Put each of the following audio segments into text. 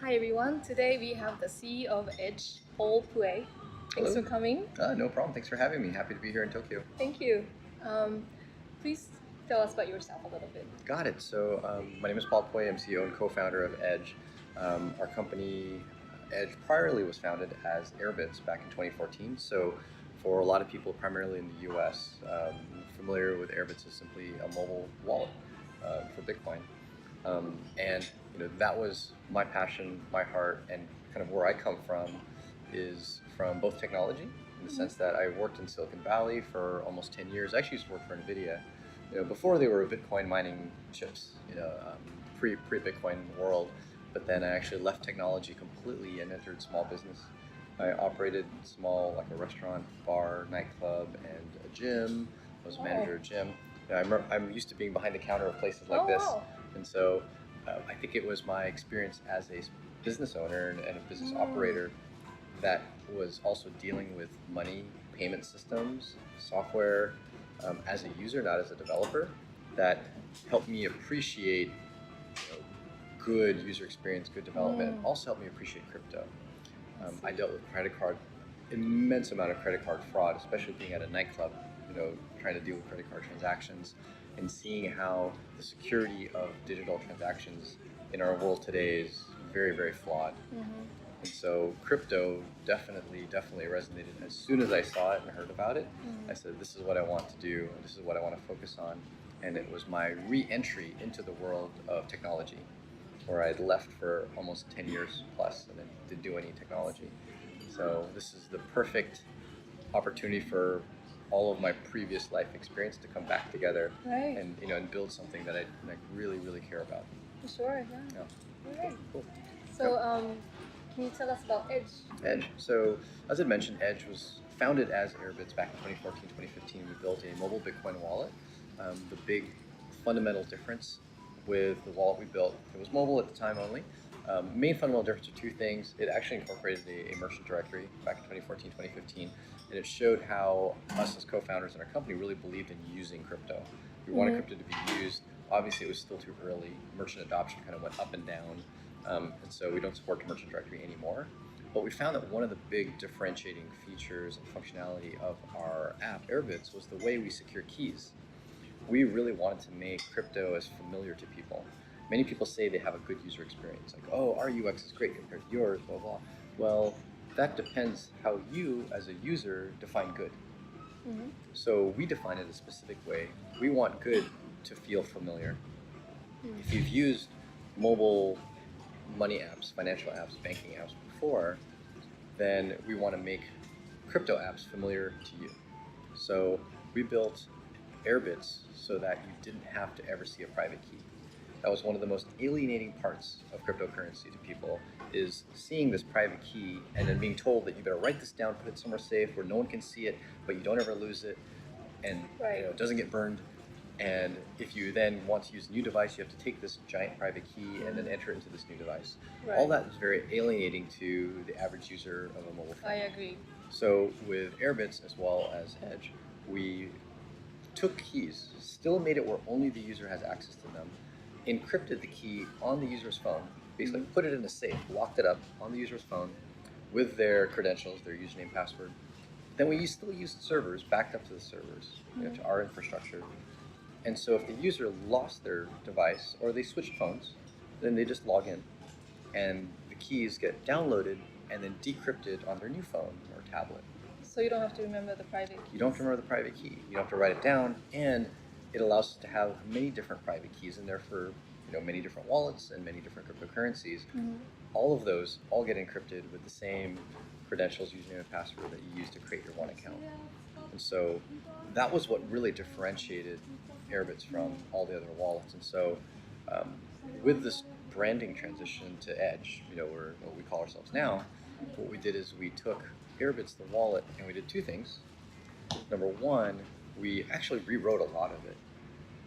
Hi everyone. Today we have the CEO of Edge, Puey. Thanks Hello. for coming. No problem. Thanks for having me. Happy to be here in Tokyo. Thank you. Um, Please tell us about yourself a little bit. Got it. My name is Puey. I'm CEO and co-founder of Edge. Our company, Edge, priorly was founded as Airbits back in 2014. So, for a lot of people, primarily in the U.S., familiar with Airbits as simply a mobile wallet for Bitcoin. And that was my passion, my heart, and kind of where I come from is from both technology, in the sense that I worked in Silicon Valley for almost 10 years. I actually used to work for NVIDIA, before they were Bitcoin mining chips, pre Bitcoin world. But then I actually left technology completely and entered small business. I operated small, like a restaurant, bar, nightclub, and a gym. I was a manager of a gym. I'm used to being behind the counter of places like this, Wow. and so I think it was my experience as a business owner and a business operator that was also dealing with money, payment systems, software, as a user, not as a developer, that helped me appreciate good user experience, good development, and also helped me appreciate crypto. I dealt with immense amount of credit card fraud, especially being at a nightclub, trying to deal with credit card transactions and seeing how the security of digital transactions in our world today is very, very flawed. And so crypto definitely resonated. As soon as I saw it and heard about it, I said, this is what I want to do, and this is what I want to focus on. And it was my re-entry into the world of technology, where I'd left for almost 10 years plus and then didn't do any technology. So this is the perfect opportunity for all of my previous life experience to come back together, Right. and build something that I really, really care about. For sure. Yeah. Yeah. All right. Cool. So, can you tell us about Edge? Edge. So, as I mentioned, Edge was founded as Airbits back in 2014, 2015. We built a mobile Bitcoin wallet. The big fundamental difference with the wallet we built, it was mobile at the time only. Main fundamental difference are two things. It actually incorporated a merchant directory back in 2014, 2015, and it showed how us as co-founders in our company really believed in using crypto. We wanted crypto to be used. Obviously, it was still too early. Merchant adoption kind of went up and down, and so we don't support the merchant directory anymore. But we found that one of the big differentiating features and functionality of our app, Airbits, was the way we secure keys. We really wanted to make crypto as familiar to people. Many people say they have a good user experience, like, oh, our UX is great compared to yours, blah, blah. Well, that depends how you, as a user, define good. So we define it a specific way. We want good to feel familiar. If you've used mobile money apps, financial apps, banking apps before, then we want to make crypto apps familiar to you. So we built Airbits so that you didn't have to ever see a private key. That was one of the most alienating parts of cryptocurrency to people, is seeing this private key and then being told that you better write this down, put it somewhere safe where no one can see it, but you don't ever lose it, and it doesn't get burned. And if you then want to use a new device, you have to take this giant private key and then enter it into this new device. Right. All that is very alienating to the average user of a mobile phone. I agree. So with Airbits as well as Edge, we took keys, still made it where only the user has access to them, encrypted the key on the user's phone, basically put it in a safe, locked it up on the user's phone with their credentials, their username, password. Then we still used servers, backed up to the servers, to our infrastructure. And so if the user lost their device or they switched phones, then they just log in and the keys get downloaded and then decrypted on their new phone or tablet. So you don't have to remember the private key. You don't have to remember the private key. You don't have to write it down, and it allows us to have many different private keys in there for many different wallets and many different cryptocurrencies. All of those all get encrypted with the same credentials, username, and password that you use to create your one account. And so that was what really differentiated Airbits from all the other wallets. And so with this branding transition to Edge, we're what we call ourselves now, what we did is we took Airbits, the wallet, and we did two things. Number one, we actually rewrote a lot of it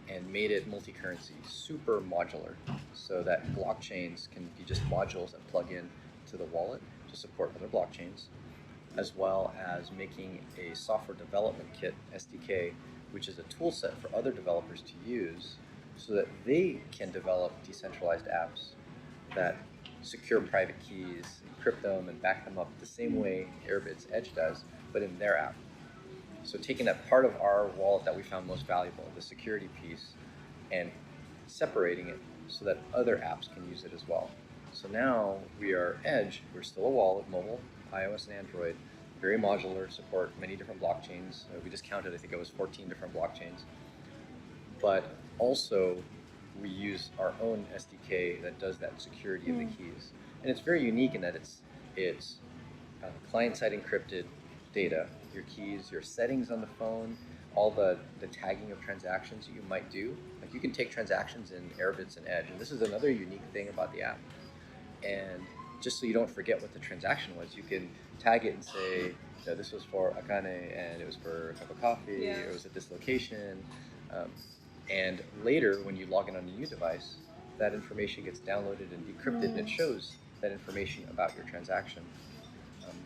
and made it multi-currency, super modular, so that blockchains can be just modules that plug in to the wallet to support other blockchains, as well as making a software development kit, SDK, which is a tool set for other developers to use so that they can develop decentralized apps that secure private keys, encrypt them, and back them up the same way Airbit's Edge does, but in their app. So taking that part of our wallet that we found most valuable, the security piece, and separating it so that other apps can use it as well. So now we are Edge. We're still a wallet, mobile, iOS and Android, very modular, support many different blockchains. We just counted, I think it was 14 different blockchains. But also, we use our own SDK that does that security of the keys. And it's very unique in that it's client-side encrypted data, your keys, your settings on the phone, all the tagging of transactions that you might do. Like you can take transactions in Airbits and Edge, and this is another unique thing about the app. And just so you don't forget what the transaction was, you can tag it and say, this was for Akane, and it was for a cup of coffee, it was at this location. And later, when you log in on a new device, that information gets downloaded and decrypted, and it shows that information about your transaction.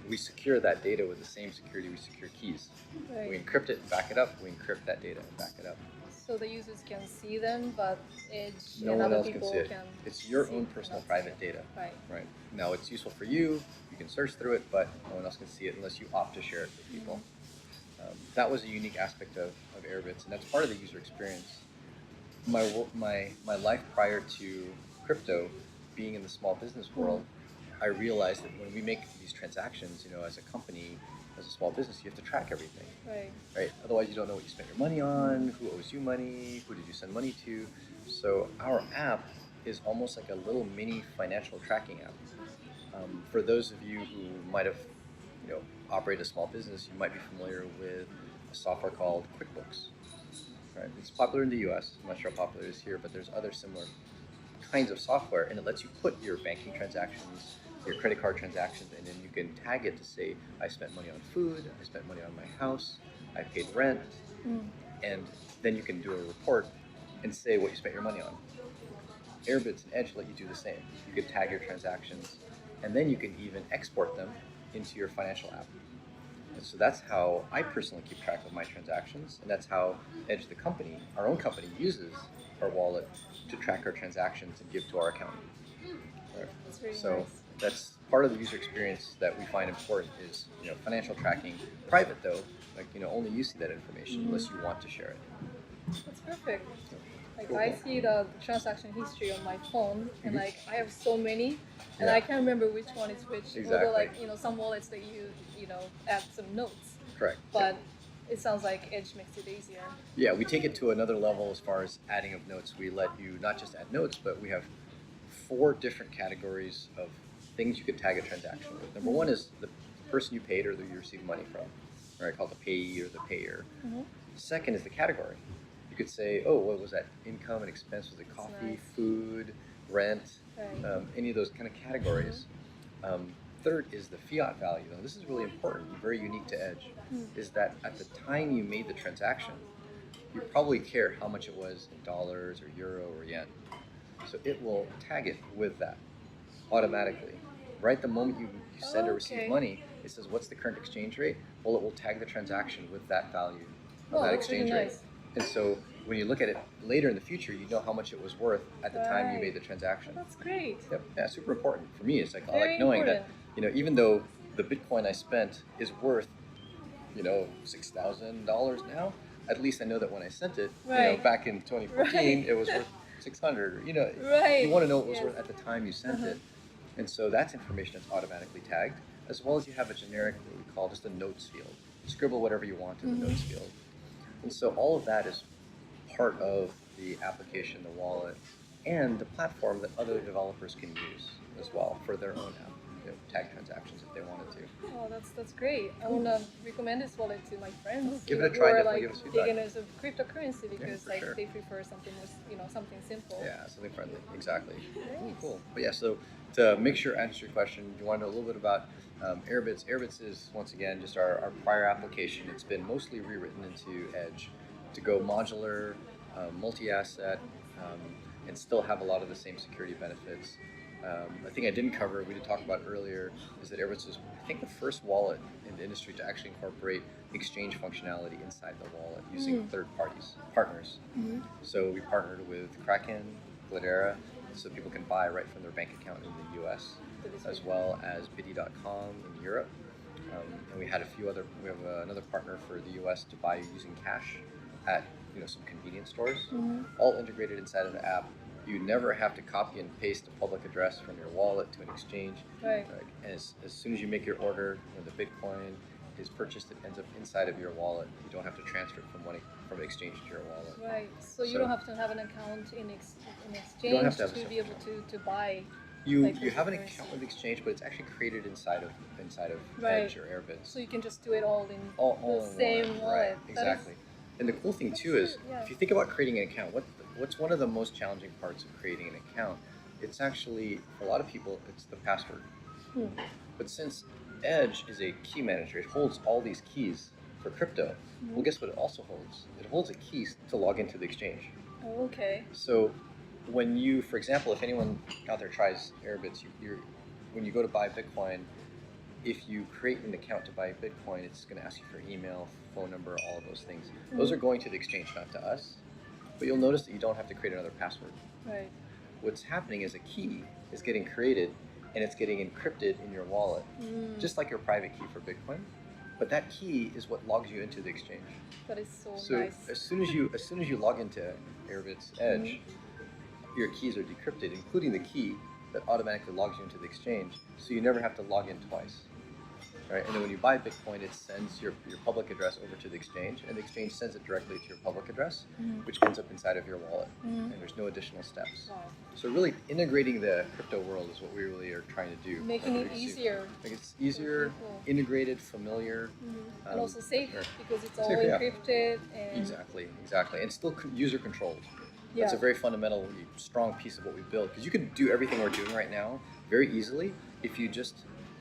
We secure that data with the same security we secure keys. Right. We encrypt it and back it up. We encrypt that data and back it up. So the users can see them, but Edge no and one other else people can see it. It's your own personal private data. Right. Now it's useful for you. You can search through it, but no one else can see it unless you opt to share it with people. That was a unique aspect of Airbits, and that's part of the user experience. My life prior to crypto, being in the small business world, I realized that when we make these transactions, as a company, as a small business, you have to track everything. Right? Otherwise, you don't know what you spent your money on, who owes you money, who did you send money to. So our app is almost like a little mini financial tracking app. For those of you who might have, operate a small business, you might be familiar with a software called QuickBooks. Right? It's popular in the U.S. I'm not sure how popular it is here, but there's other similar kinds of software, and it lets you put your banking transactions, your credit card transactions, and then you can tag it to say, I spent money on food, I spent money on my house, I paid rent, and then you can do a report and say what you spent your money on. Airbits and Edge let you do the same. You can tag your transactions, and then you can even export them into your financial app. And so that's how I personally keep track of my transactions, and that's how Edge, the company, our own company, uses our wallet to track our transactions and give to our accountant. Right? That's really so nice. That's part of the user experience that we find important is financial tracking. Private though, only you see that information unless you want to share it. That's perfect. Cool. I see the transaction history on my phone, and I have so many, and Yeah. I can't remember which one is which. Exactly. Although some wallets that you add some notes. Correct. But it sounds like Edge makes it easier. Yeah, we take it to another level as far as adding of notes. We let you not just add notes, but we have 4 different categories of things you could tag a transaction with. Number one is the person you paid or that you received money from, right? Called the payee or the payer. Second is the category. You could say, what was that? Income and expense, was it coffee, food, rent, any of those kind of categories. Third is the fiat value. Now, this is really important and very unique to Edge, is that at the time you made the transaction, you probably care how much it was in dollars or euro or yen. So it will tag it with that automatically. Right the moment you send or receive money, it says, what's the current exchange rate? Well, it will tag the transaction with that value of that exchange rate. Nice. And so when you look at it later in the future, you know how much it was worth at the time you made the transaction. That's great. Yep. Yeah, super important. For me, it's like I Very like knowing important. that, even though the Bitcoin I spent is worth, $6,000 now, at least I know that when I sent it, back in 2014, it was worth 600. You want to know what it was worth at the time you sent it. And so that's information that's automatically tagged, as well as you have a generic, what we call just a notes field. Scribble whatever you want in the notes field. And so all of that is part of the application, the wallet, and the platform that other developers can use as well for their own app, tag transactions if they wanted to. Oh, that's great. I want to recommend this wallet to my friends. Give it a try. Who are Definitely give us feedback. beginners of cryptocurrency because sure. they prefer something more, something simple. Yeah, something friendly. Exactly. Cool. But yeah, so to make sure I answer your question, you want to know a little bit about Airbits. Airbits is, once again, just our prior application. It's been mostly rewritten into Edge to go modular, multi-asset, and still have a lot of the same security benefits. I think I didn't cover, we did talk about earlier, is that Airbits was, I think, the first wallet in the industry to actually incorporate exchange functionality inside the wallet using third partners. So we partnered with Kraken, Cloudera, so people can buy right from their bank account in the U.S. That is as really well as Bitsonline in Europe. And we have another partner for the U.S. to buy using cash at some convenience stores, all integrated inside of the app. You never have to copy and paste a public address from your wallet to an exchange. Right. And as soon as you make your order, when the Bitcoin is purchased, it ends up inside of your wallet. You don't have to transfer it from exchange to your wallet. Right. So you don't have to have an account in exchange You don't have to have to be able to buy. You like have an cryptocurrency. account with exchange, but it's actually created inside of Right. Edge or Airbits. So you can just do it all in all the in same one. wallet. Right, exactly. And the cool thing too is, yeah. if you think about creating an account, what's one of the most challenging parts of creating an account? It's actually, for a lot of people, it's the password. But since Edge is a key manager, it holds all these keys for crypto. Well, guess what it also holds? It holds a key to log into the exchange. Oh, okay. So when you, for example, if anyone out there tries Airbits, when you go to buy Bitcoin, if you create an account to buy Bitcoin, it's going to ask you for email, phone number, all of those things. Those are going to the exchange, not to us. But you'll notice that you don't have to create another password. Right. What's happening is a key is getting created and it's getting encrypted in your wallet, just like your private key for Bitcoin. But that key is what logs you into the exchange. That is so nice. As soon as you log into Airbit's Edge, your keys are decrypted, including the key that automatically logs you into the exchange, so you never have to log in twice. Right? And then when you buy Bitcoin, it sends your public address over to the exchange, and the exchange sends it directly to your public address, which ends up inside of your wallet, and there's no additional steps. Wow. So really integrating the crypto world is what we really are trying to do. Making it easier. Make it easier, integrated, familiar. And also safe, because it's all Safe, yeah. encrypted. And Exactly. And still user controlled. Yeah. That's a very fundamental, strong piece of what we built, because you can do everything we're doing right now very easily if you just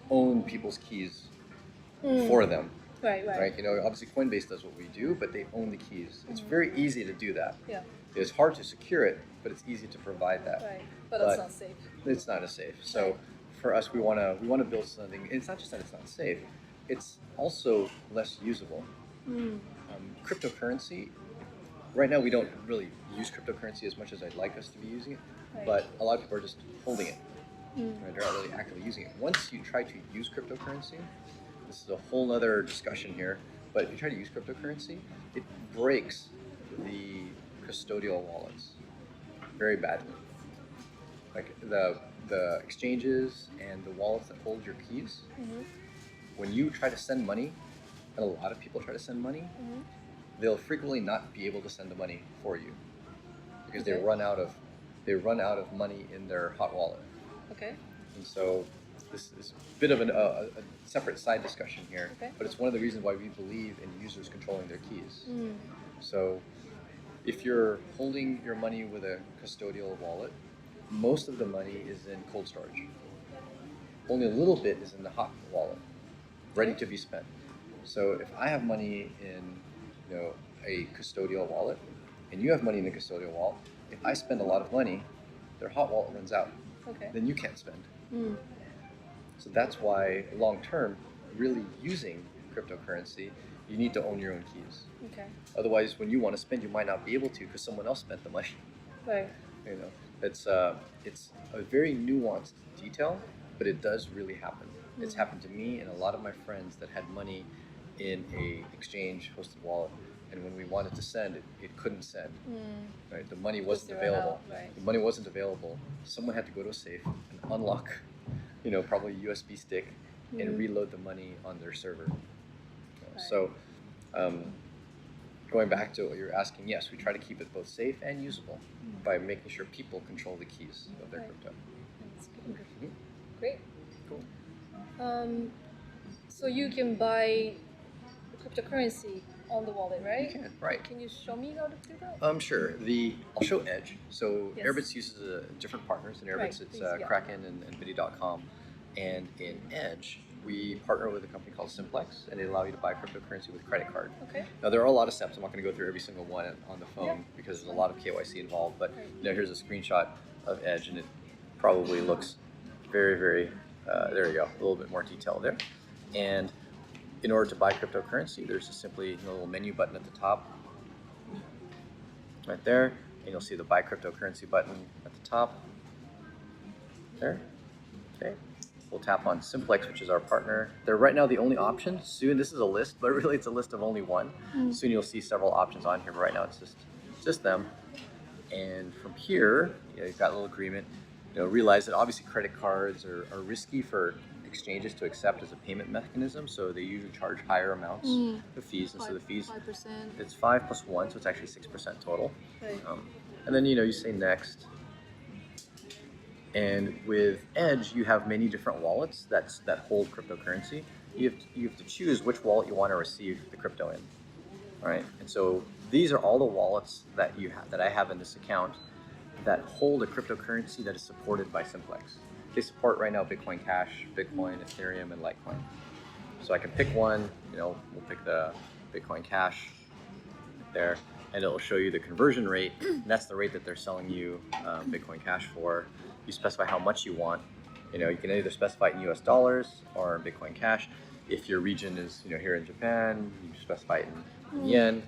own people's keys for them. Right. Obviously Coinbase does what we do, but they own the keys. It's very easy to do that. Yeah. It's hard to secure it, but it's easy to provide that. Right. But it's not safe. It's not as safe. So for us, we want to build something. And it's not just that it's not safe; it's also less usable. Cryptocurrency. Right now, we don't really use cryptocurrency as much as I'd like us to be using it, but a lot of people are just holding it. Right? They're not really actively using it. Once you try to use cryptocurrency, this is a whole other discussion here, but if you try to use cryptocurrency, it breaks the custodial wallets very badly. Like the exchanges and the wallets that hold your keys, when you try to send money, and a lot of people try to send money, they'll frequently not be able to send the money for you because they run out of money in their hot wallet. Okay. And so this is a bit of a separate side discussion here, but it's one of the reasons why we believe in users controlling their keys. So if you're holding your money with a custodial wallet, most of the money is in cold storage. Only a little bit is in the hot wallet, ready to be spent. So if I have money in a custodial wallet, and you have money in the custodial wallet, if I spend a lot of money, their hot wallet runs out. Then you can't spend. So that's why long term, really using cryptocurrency, you need to own your own keys. Otherwise, when you want to spend, you might not be able to because someone else spent the money. Right. It's a very nuanced detail, but it does really happen. It's happened to me and a lot of my friends that had money in a exchange hosted wallet, and when we wanted to send it couldn't send. Right? The money wasn't available. The money wasn't available. Someone had to go to a safe and unlock, probably a USB stick, and reload the money on their server. So, going back to what you're asking, yes, we try to keep it both safe and usable by making sure people control the keys of their crypto. Great. Cool. So you can buy cryptocurrency on the wallet, right? You can, right. Can you show me how to do that? Sure. I'll show Edge. So Airbits uses different partners. In Airbits, it's Kraken and Bitsonline. And in Edge, we partner with a company called Simplex, and they allow you to buy cryptocurrency with credit card. Now, there are a lot of steps. I'm not going to go through every single one on the phone because there's a lot of KYC involved. But here's a screenshot of Edge, and it probably looks very, very, there you go, a little bit more detail there. And in order to buy cryptocurrency, there's just simply a little menu button at the top, right there, and you'll see the buy cryptocurrency button at the top. there. Okay. We'll tap on Simplex, which is our partner. They're right now the only option. Soon, this is a list, but really it's a list of only one. Soon you'll see several options on here, but right now it's just them. And from here, you've got a little agreement. Realize that obviously credit cards are risky for exchanges to accept as a payment mechanism, so they usually charge higher amounts of fees. And so the fees, 5%. it's 5 plus 1, so it's actually 6% total. Right. And then you say next. And with Edge, you have many different wallets that hold cryptocurrency. You have to choose which wallet you want to receive the crypto in. All right. And so these are all the wallets that I have in this account that hold a cryptocurrency that is supported by Simplex. They support right now Bitcoin Cash, Bitcoin, Ethereum, and Litecoin. So I can pick one. We'll pick the Bitcoin Cash there, and it'll show you the conversion rate. And that's the rate that they're selling you Bitcoin Cash for. You specify how much you want. You can either specify it in US dollars or Bitcoin Cash. If your region is here in Japan, you specify it in yen.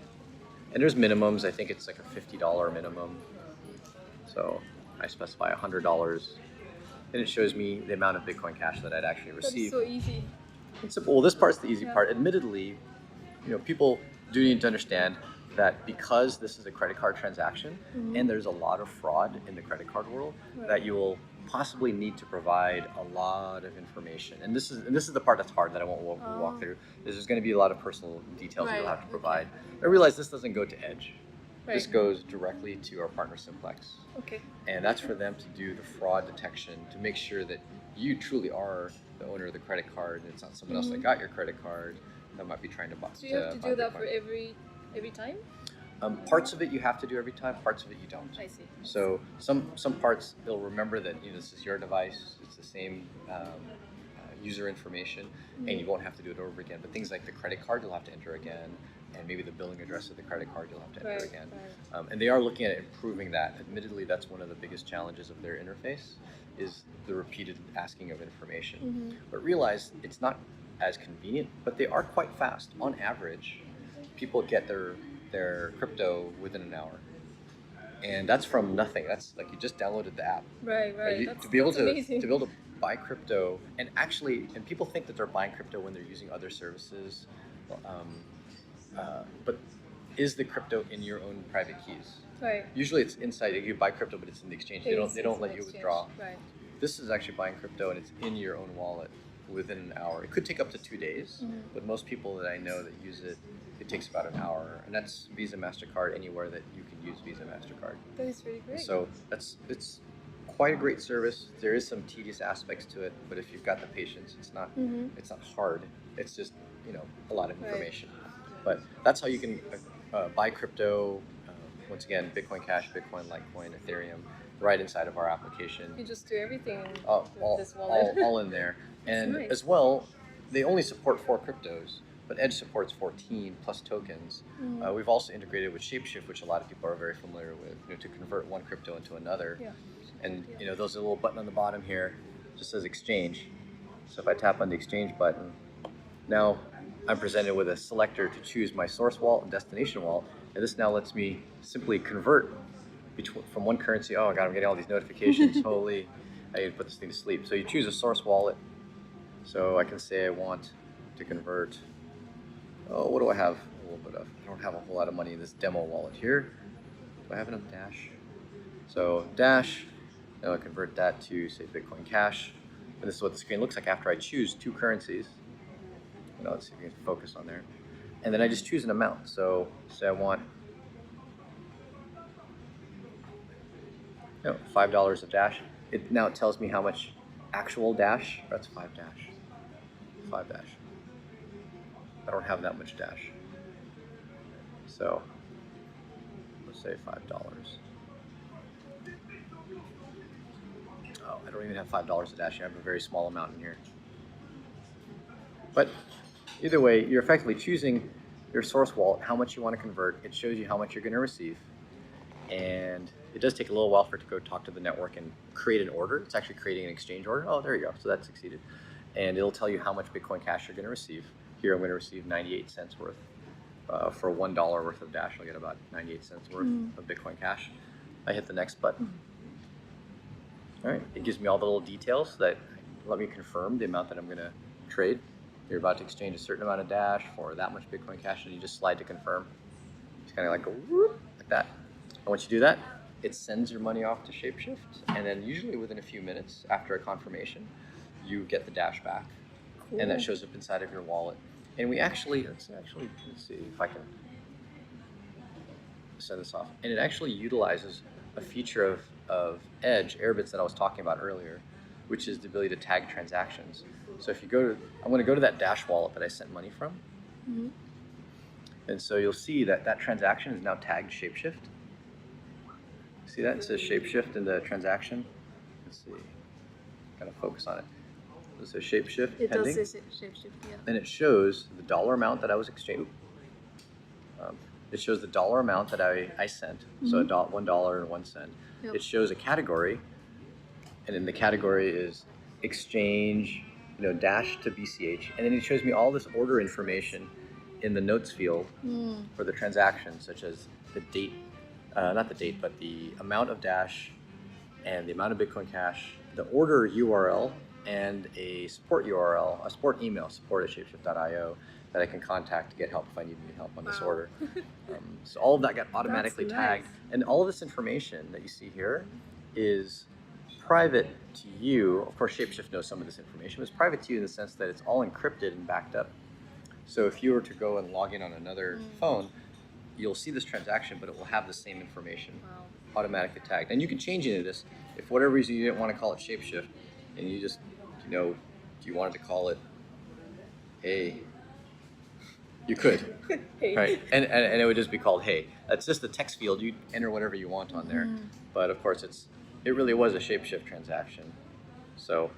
And there's minimums. I think it's like a $50 minimum. So I specify $100. And it shows me the amount of Bitcoin Cash that I'd actually receive. That's so easy. It's simple. Well, this part's the easy part. Admittedly, people do need to understand that because this is a credit card transaction and there's a lot of fraud in the credit card world, that you will possibly need to provide a lot of information. And this is the part that's hard that I won't walk through. There's going to be a lot of personal details that you'll have to provide. I realize this doesn't go to Edge. This goes directly to our partner Simplex. Okay. And that's for them to do the fraud detection, to make sure that you truly are the owner of the credit card and it's not someone else that got your credit card that might be trying to buy. So you have to do that for every time? Parts of it you have to do every time, parts of it you don't. I see. So some parts they'll remember that this is your device, it's the same user information, and you won't have to do it over again. But things like the credit card you'll have to enter again, and maybe the billing address of the credit card you'll have to enter again. And they are looking at improving that. Admittedly, that's one of the biggest challenges of their interface is the repeated asking of information. But realize it's not as convenient, but they are quite fast. On average, people get their crypto within an hour. And that's from nothing. That's like you just downloaded the app. Right. To be able amazing. to buy crypto, and people think that they're buying crypto when they're using other services, but is the crypto in your own private keys? Right. Usually it's inside. You buy crypto, but it's in the exchange. They don't let you withdraw. Right. This is actually buying crypto, and it's in your own wallet within an hour. It could take up to 2 days, but most people that I know that use it, it takes about an hour, and that's Visa, MasterCard, anywhere that you can use Visa, MasterCard. That is really great. So it's quite a great service. There is some tedious aspects to it, but if you've got the patience, it's not hard. It's just a lot of information. But that's how you can buy crypto. Once again, Bitcoin Cash, Bitcoin, Litecoin, Ethereum, right inside of our application. You just do everything in all, this wallet. all in there. And nice. as well, they only support 4 cryptos, but Edge supports 14 plus tokens. We've also integrated with Shapeshift, which a lot of people are very familiar with, to convert one crypto into another. Yeah. And there's a little button on the bottom here, just says exchange. So if I tap on the exchange button, now I'm presented with a selector to choose my source wallet and destination wallet, and this now lets me simply convert from one currency. Oh God, I'm getting all these notifications. Holy, I need to put this thing to sleep. So you choose a source wallet. So I can say I want to convert. Oh, what do I have? A little bit of. I don't have a whole lot of money in this demo wallet here. Do I have enough Dash? So Dash. Now I convert that to say Bitcoin Cash. And this is what the screen looks like after I choose 2 currencies. Let's see if we can focus on there. And then I just choose an amount. So say I want $5 of Dash. Now it tells me how much actual Dash. That's 5 Dash. 5 Dash. I don't have that much Dash. So let's say $5. Oh, I don't even have $5 of Dash. I have a very small amount in here. But either way, you're effectively choosing your source wallet, how much you want to convert. It shows you how much you're going to receive. And it does take a little while for it to go talk to the network and create an order. It's actually creating an exchange order. Oh, there you go. So that succeeded. And it'll tell you how much Bitcoin Cash you're going to receive. Here I'm going to receive 98 cents worth. For $1 worth of Dash, I'll get about 98 cents worth of Bitcoin Cash. I hit the next button. All right, it gives me all the little details that let me confirm the amount that I'm going to trade. You're about to exchange a certain amount of Dash for that much Bitcoin Cash, and you just slide to confirm. It's kind of like a whoop, like that. And once you do that, it sends your money off to Shapeshift, and then usually within a few minutes after a confirmation, you get the Dash back, Cool. and that shows up inside of your wallet. And we actually let's see if I can send this off. And it actually utilizes a feature of Edge, Airbits, that I was talking about earlier, which is the ability to tag transactions. So if you go to, I'm going to go to that Dash wallet that I sent money from. Mm-hmm. And so you'll see that that transaction is now tagged Shapeshift. See that? It says Shapeshift in the transaction. Let's see. Kind of focus on it. It says Shapeshift It pending. does say Shapeshift, yeah. And it shows the dollar amount that I was exchanging. It shows the dollar amount that I sent, so $1.01. Yep. It shows a category, and in the category is exchange, dash to BCH, and then it shows me all this order information in the notes field for the transaction, such as the date, not the date, but the amount of Dash and the amount of Bitcoin Cash, the order URL, and a support URL, a support email, support@shapeshift.io, that I can contact to get help if I need any help on this order. So all of that got automatically tagged. Nice. And all of this information that you see here is private to you. Of course, Shapeshift knows some of this information, but it's private to you in the sense that it's all encrypted and backed up. So if you were to go and log in on another phone, you'll see this transaction, but it will have the same information automatically tagged. And you can change any of this. If for whatever reason you didn't want to call it Shapeshift, and you just, you wanted to call it Hey, you could, Hey. right? And it would just be called Hey. That's just the text field. You enter whatever you want on there. But of course, it really was a Shapeshift transaction. So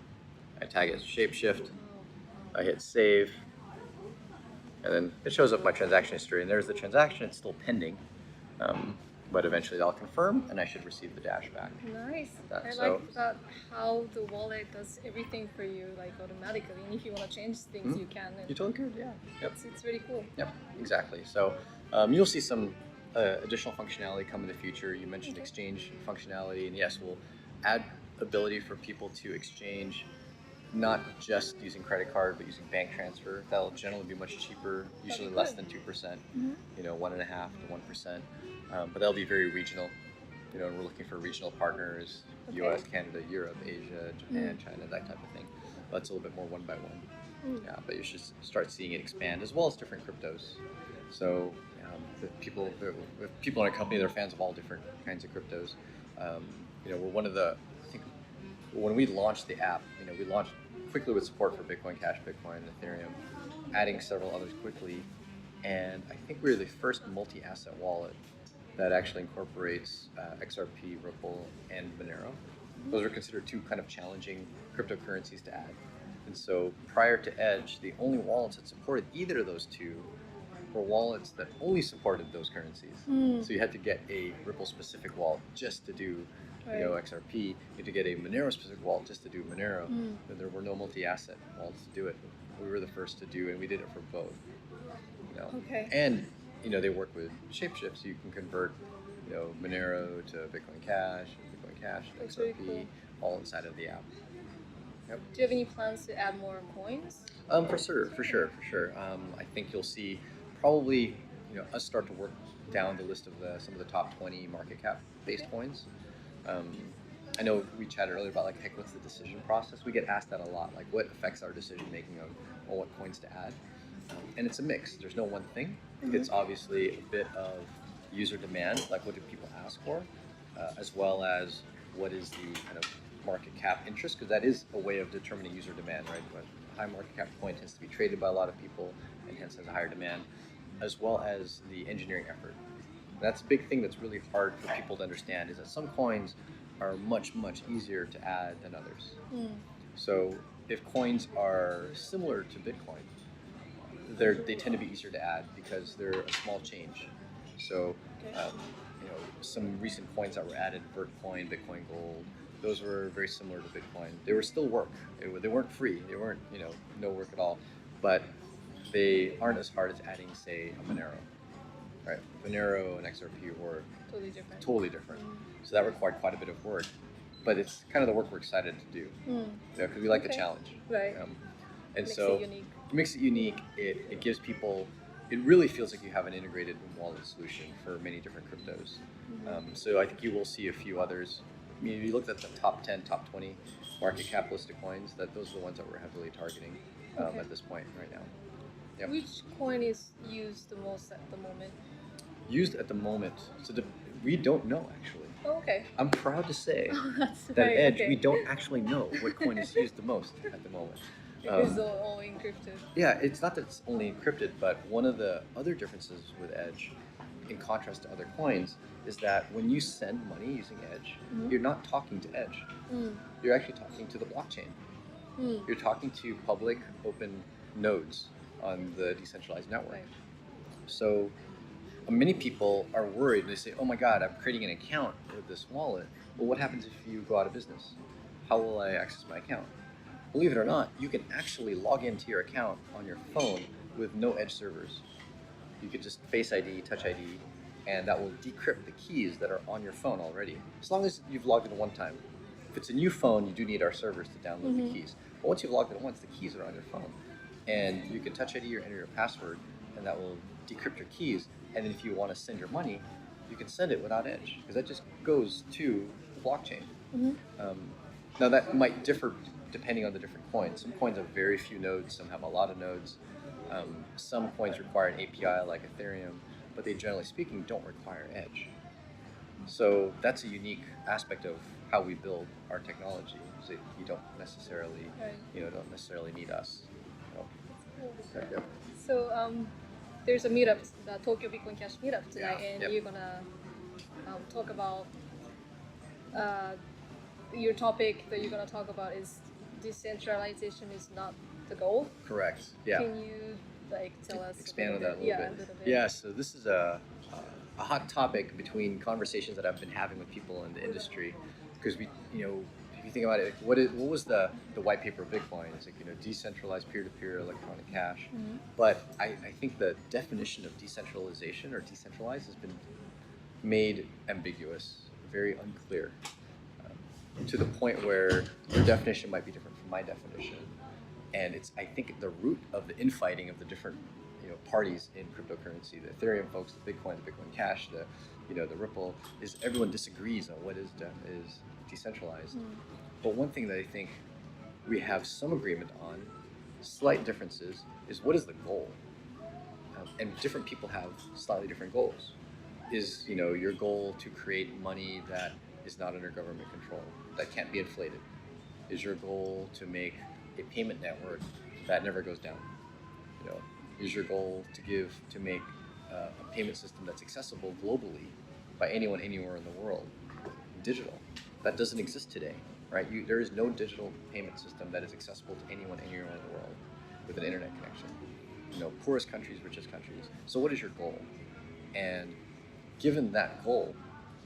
I tag it as Shapeshift. I hit save. And then it shows up my transaction history, and there's the transaction. It's still pending, but eventually I'll confirm, and I should receive the Dash back. Nice. I So- like that how the wallet does everything for you, like automatically. And if you want to change things, you can. And You totally could, yeah. Yep. it's really cool. Yep, exactly. So you'll see some additional functionality come in the future. You mentioned exchange functionality, and yes, we'll add ability for people to exchange not just using credit card, but using bank transfer. That'll generally be much cheaper, usually less than 2%, 1.5% to 1%. But that'll be very regional. We're looking for regional partners, US, Canada, Europe, Asia, Japan, China, that type of thing. That's a little bit more one by one. Yeah, but you should start seeing it expand, as well as different cryptos. So with people in our company, they're fans of all different kinds of cryptos. We're one of the, I think, when we launched the app, we launched quickly with support for Bitcoin Cash, Bitcoin, and Ethereum, adding several others quickly. And I think we were the first multi-asset wallet that actually incorporates XRP, Ripple, and Monero. Those are considered two kind of challenging cryptocurrencies to add. And so prior to Edge, the only wallets that supported either of those two were wallets that only supported those currencies. So you had to get a Ripple-specific wallet just to do XRP. You had to get a Monero-specific wallet just to do Monero. And there were no multi-asset wallets to do it. We were the first to do, and we did it for both. Okay. And they work with Shapeshift, so you can convert Monero to Bitcoin Cash to That's XRP, really cool. all inside of the app. Yep. Do you have any plans to add more coins? For sure. I think you'll see probably us start to work down the list of some of the top 20 market cap based coins. I know we chatted earlier about what's the decision process? We get asked that a lot, what affects our decision making on what coins to add. And it's a mix. There's no one thing. It's obviously a bit of user demand, what do people ask for, as well as what is the kind of market cap interest, because that is a way of determining user demand, right? But a high market cap coin tends to be traded by a lot of people and hence has a higher demand, as well as the engineering effort. That's a big thing that's really hard for people to understand, is that some coins are much, much easier to add than others. So if coins are similar to Bitcoin, they tend to be easier to add because they're a small change. So, some recent coins that were added, Vertcoin, Bitcoin Gold, those were very similar to Bitcoin. They were still work. They weren't free. They weren't, no work at all. But they aren't as hard as adding, say, a Monero. Right? Monero and XRP were Totally different. totally different. So that required quite a bit of work. but it's kind of the work we're excited to do, because we like the Okay. challenge. Right. And Makes so it unique. it makes it unique. It gives people, it really feels like you have an integrated wallet solution for many different cryptos. So I think you will see a few others. I mean, if you looked at the top 10, top 20 market cap listed coins, those are the ones that we're heavily targeting Okay. at this point right now. Yep. Which coin is used the most at the moment? Used at the moment, so we don't know actually. Oh, okay. I'm proud to say That's that right. at Edge Okay. we don't actually know what coin is used the most at the moment. It's all encrypted. Yeah, it's not that it's only encrypted, but one of the other differences with Edge, in contrast to other coins, is that when you send money using Edge, you're not talking to Edge. You're actually talking to the blockchain. You're talking to public open nodes on the decentralized network. Right. So many people are worried. They say, oh my God, I'm creating an account with this wallet. Well, what happens if you go out of business? How will I access my account? Believe it or not, you can actually log into your account on your phone with no Edge servers. You could just Face ID, Touch ID, and that will decrypt the keys that are on your phone already, as long as you've logged in one time. If it's a new phone, you do need our servers to download the keys. But once you've logged in once, the keys are on your phone. And you can Touch ID or enter your password, and that will decrypt your keys. And then if you want to send your money, you can send it without Edge, because that just goes to the blockchain. Now that might differ depending on the different coins. Some coins have very few nodes, some have a lot of nodes. Some coins require an API like Ethereum, but they generally speaking don't require Edge. So that's a unique aspect of how we build our technology. So you don't necessarily, don't necessarily need us. Cool. So there's a meetup, the Tokyo Bitcoin Cash meetup tonight, and Yep. you're gonna talk about your topic that you're gonna talk about is decentralization is not the goal. Correct. Yeah. Can you tell us Expand on that a little yeah, bit? a little bit. Yeah. So this is a hot topic between conversations that I've been having with people in the industry, because we, if you think about it, what was the white paper of Bitcoin? It's like decentralized peer-to-peer electronic cash. But I think the definition of decentralization or decentralized has been made ambiguous, very unclear, to the point where your definition might be different from my definition. And it's, I think, the root of the infighting of the different parties in cryptocurrency. The Ethereum folks, the Bitcoin Cash, the Ripple, is everyone disagrees on what is decentralized. But one thing that I think we have some agreement on, slight differences, is what is the goal? And different people have slightly different goals. Is your goal to create money that is not under government control, that can't be inflated? Is your goal to make a payment network that never goes down? Is your goal to make a payment system that's accessible globally by anyone anywhere in the world, digital? That doesn't exist today, right? There is no digital payment system that is accessible to anyone anywhere in the world with an internet connection. Poorest countries, richest countries. So what is your goal? And given that goal,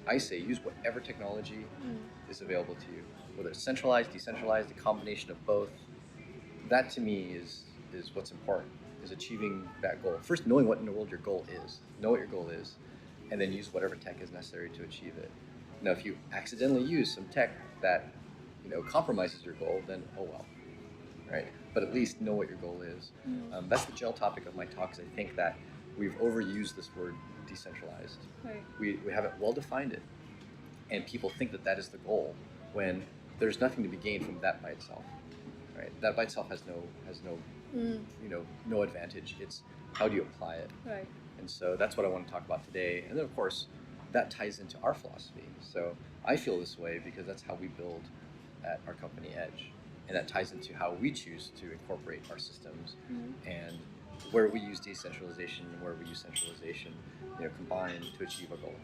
I say use whatever technology is available to you, whether it's centralized, decentralized, a combination of both. That to me is what's important, is achieving that goal. First, knowing what in the world your goal is. Know what your goal is, and then use whatever tech is necessary to achieve it. Now, if you accidentally use some tech that compromises your goal, then oh well, right? But at least know what your goal is. That's the general topic of my talks. I think that we've overused this word decentralized. Right. We haven't well defined it, and people think that is the goal when there's nothing to be gained from that by itself. Right? That by itself has no advantage. It's how do you apply it? Right. And so that's what I want to talk about today. And then of course that ties into our philosophy. So I feel this way because that's how we build at our company Edge, and that ties into how we choose to incorporate our systems and where we use decentralization and where we use centralization, combined to achieve a goal.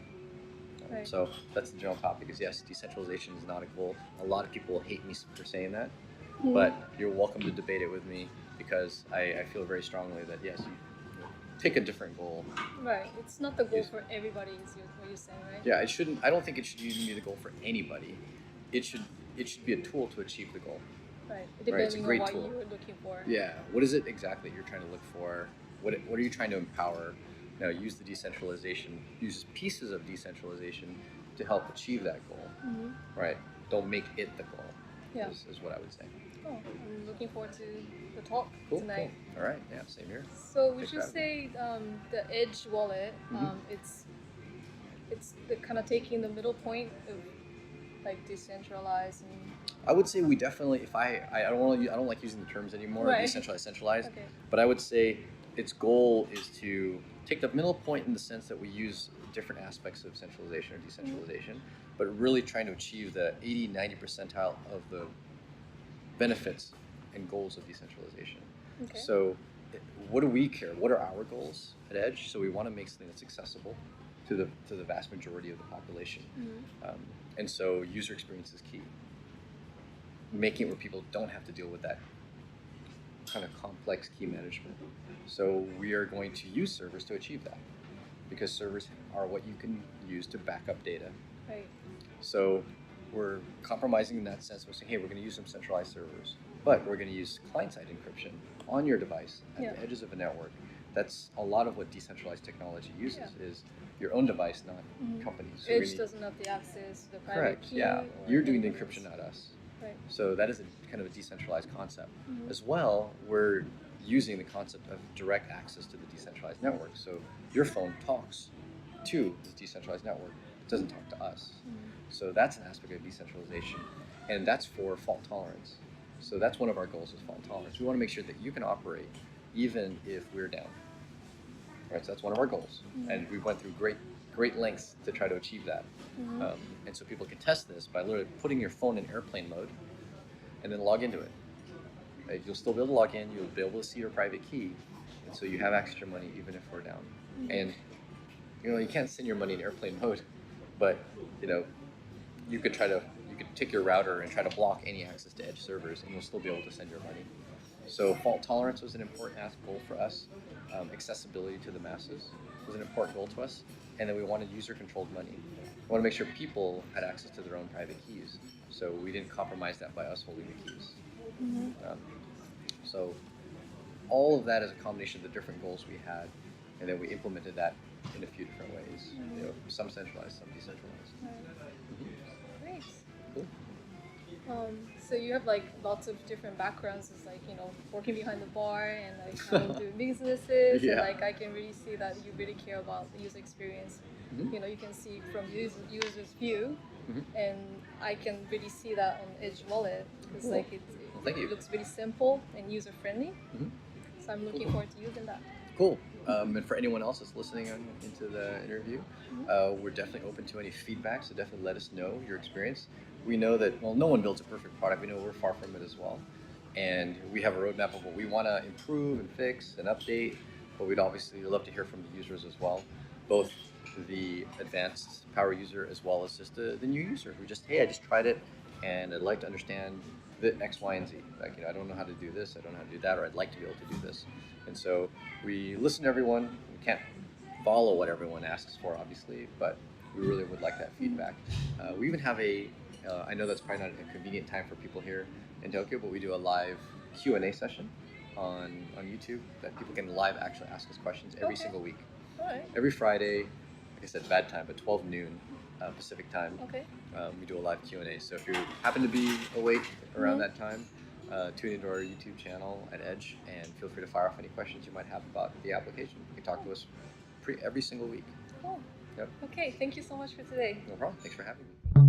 Right. So that's the general topic. Is yes, decentralization is not a goal. A lot of people will hate me for saying that, but you're welcome to debate it with me, because I feel very strongly that yes, you pick a different goal. Right. It's not the goal for everybody, is what you're saying, right? Yeah, it shouldn't. I don't think it should even be the goal for anybody. It should be a tool to achieve the goal. Right. It's a Depending great on what tool. you're looking for. Yeah. What is it exactly you're trying to look for? What are you trying to empower? Use the decentralization. Use pieces of decentralization to help achieve that goal. Right. don't make it the goal. Yeah. Is what I would say. Oh, I'm looking forward to the talk Cool. tonight. Cool. All right. Yeah. Same here. So would Thanks you for having say the Edge wallet, it's the kind of taking the middle point of like decentralized and I would say we definitely. If I don't want to. I don't like using the terms anymore. Right. Decentralized, centralized. Okay. But I would say its goal is to take the middle point in the sense that we use different aspects of centralization or decentralization, but really trying to achieve the 80-90 percentile of the benefits and goals of decentralization. Okay. So, what do we care? What are our goals at Edge? So we want to make something that's accessible to the vast majority of the population, and so user experience is key. Making it where people don't have to deal with that kind of complex key management. So we are going to use servers to achieve that, because servers are what you can use to back up data. Right. So we're compromising in that sense. We're saying, hey, we're going to use some centralized servers, but we're going to use client-side encryption on your device at the edges of a network. That's a lot of what decentralized technology uses, is your own device, not companies. So Edge doesn't have the access to the private correct, key. yeah. You're doing the encryption, not us. Right. So that is a kind of a decentralized concept. As well, we're using the concept of direct access to the decentralized network. So your phone talks to the decentralized network. It doesn't talk to us. So that's an aspect of decentralization. And that's for fault tolerance. So that's one of our goals, is fault tolerance. We want to make sure that you can operate even if we're down. Right, so that's one of our goals. And we went through great lengths to try to achieve that. And so people can test this by literally putting your phone in airplane mode and then log into it. Right? You'll still be able to log in, you'll be able to see your private key, and so you have extra money even if we're down. And you can't send your money in airplane mode, but you could take your router and try to block any access to Edge servers, and you'll still be able to send your money. So fault tolerance was an important goal for us. Accessibility to the masses was an important goal to us. And then we wanted user-controlled money. We want to make sure people had access to their own private keys. So we didn't compromise that by us holding the keys. So all of that is a combination of the different goals we had. And then we implemented that in a few different ways. Some centralized, some decentralized. Great. Cool. So you have like lots of different backgrounds. It's like working behind the bar and like doing businesses. Yeah. And like I can really see that you really care about the user experience. You can see from user's view, and I can really see that on Edge Wallet because like it looks really simple and user friendly. So I'm looking forward to using that. Cool. And for anyone else that's listening into the interview, we're definitely open to any feedback, so definitely let us know your experience. We know that, no one builds a perfect product. We know we're far from it as well. And we have a roadmap of what we want to improve and fix and update, but we'd obviously love to hear from the users as well, both the advanced power user as well as just the new user who just, hey, I just tried it and I'd like to understand the X, Y, and Z. Like, I don't know how to do this, I don't know how to do that, or I'd like to be able to do this. And so we listen to everyone. We can't follow what everyone asks for, obviously, but we really would like that feedback. We even have I know that's probably not a convenient time for people here in Tokyo, but we do a live Q&A session on YouTube that people can live actually ask us questions every single week. All right. Every Friday, like I said, bad time, but 12 noon Pacific time. Okay. We do a live Q&A. So if you happen to be awake around that time, tune into our YouTube channel at Edge and feel free to fire off any questions you might have about the application. You can talk to us every single week. Cool. Yep. Okay, thank you so much for today. No problem. Thanks for having me.